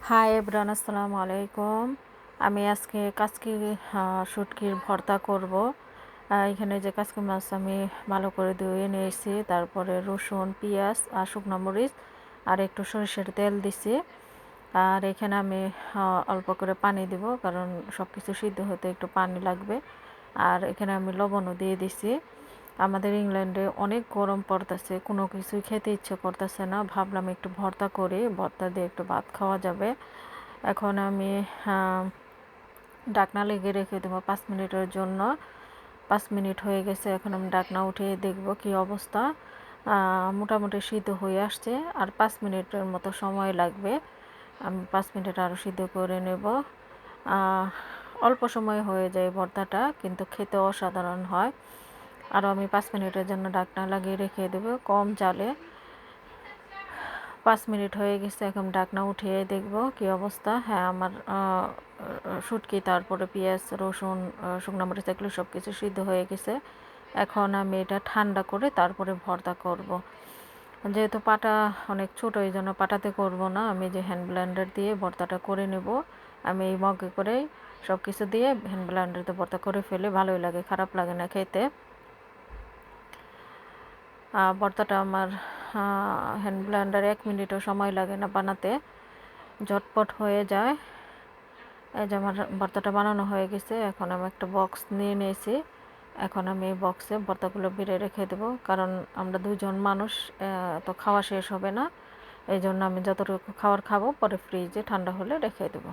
Hi everyone, আসসালামু আলাইকুম। আমি আজকে কাচকি শুটকির ভর্তা করব। এখানে যে কাচকি মাছ আমি ভালো করে ধুয়ে নিয়েছি, তারপরে রসুন, পেঁয়াজ আর শুকনো মরিচ আর একটু সরিষার তেল দিছি। আর এখানে আমি অল্প করে পানি দিব, কারণ সব কিছু সিদ্ধ হতে একটু পানি লাগবে। আর এখানে আমি লবণও দিয়ে দিছি। আমাদের ইংল্যান্ডে অনেক গরম পড়তেছে, কোনো কিছুই খেতে ইচ্ছে করতেছে না। ভাবলাম একটু ভর্তা করি, ভর্তা দিয়ে একটু ভাত খাওয়া যাবে। এখন আমি ঢাকনা লেগে রেখে দেবো 5 মিনিটের জন্য। 5 মিনিট হয়ে গেছে, এখন আমি ঢাকনা উঠিয়ে দেখব কি অবস্থা। মোটামুটি সিদ্ধ হয়ে আসছে, আর 5 মিনিটের মতো সময় লাগবে। আমি 5 মিনিট আরও সিদ্ধ করে নেব। অল্প সময় হয়ে যায় ভর্তাটা, কিন্তু খেতে অসাধারণ হয়। আরও আমি 5 মিনিটের জন্য ঢাকনা লাগিয়ে রেখে দেবো কম জালে। 5 মিনিট হয়ে গেছে, এখন ঢাকনা উঠিয়ে দেখব কি অবস্থা। হ্যাঁ, আমার শুটকি, তারপরে পেঁয়াজ, রসুন, শুকনো মরিচ এগুলো সব কিছু সিদ্ধ হয়ে গেছে। এখন আমি এটা ঠান্ডা করে তারপরে ভর্তা করব। যেহেতু পাটা অনেক ছোটো, এই জন্য পাটাতে করব না, আমি যে হ্যান্ড ব্লেন্ডার দিয়ে ভর্তাটা করে নেব। আমি এই মগে করে সব কিছু দিয়ে হ্যান্ড ব্লেন্ডারে ভর্তা করে ফেলে, ভালোই লাগে, খারাপ লাগে না খেতে। ভর্তাটা আমার হ্যান্ড ব্লেন্ডারে 1 মিনিটও সময় লাগে না বানাতে, ঝটপট হয়ে যায়। এই যে আমার ভর্তাটা বানানো হয়ে গেছে। এখন আমি একটা বক্স নিয়ে নিয়েছি। এখন আমি এই বক্সে ভর্তাগুলো বেড়ে রেখে দেবো, কারণ আমরা 2জন মানুষ, তো খাওয়া শেষ হবে না। এই জন্য আমি যতটুকু খাবার খাবো পরে ফ্রিজে ঠান্ডা হলে রেখে দেবো।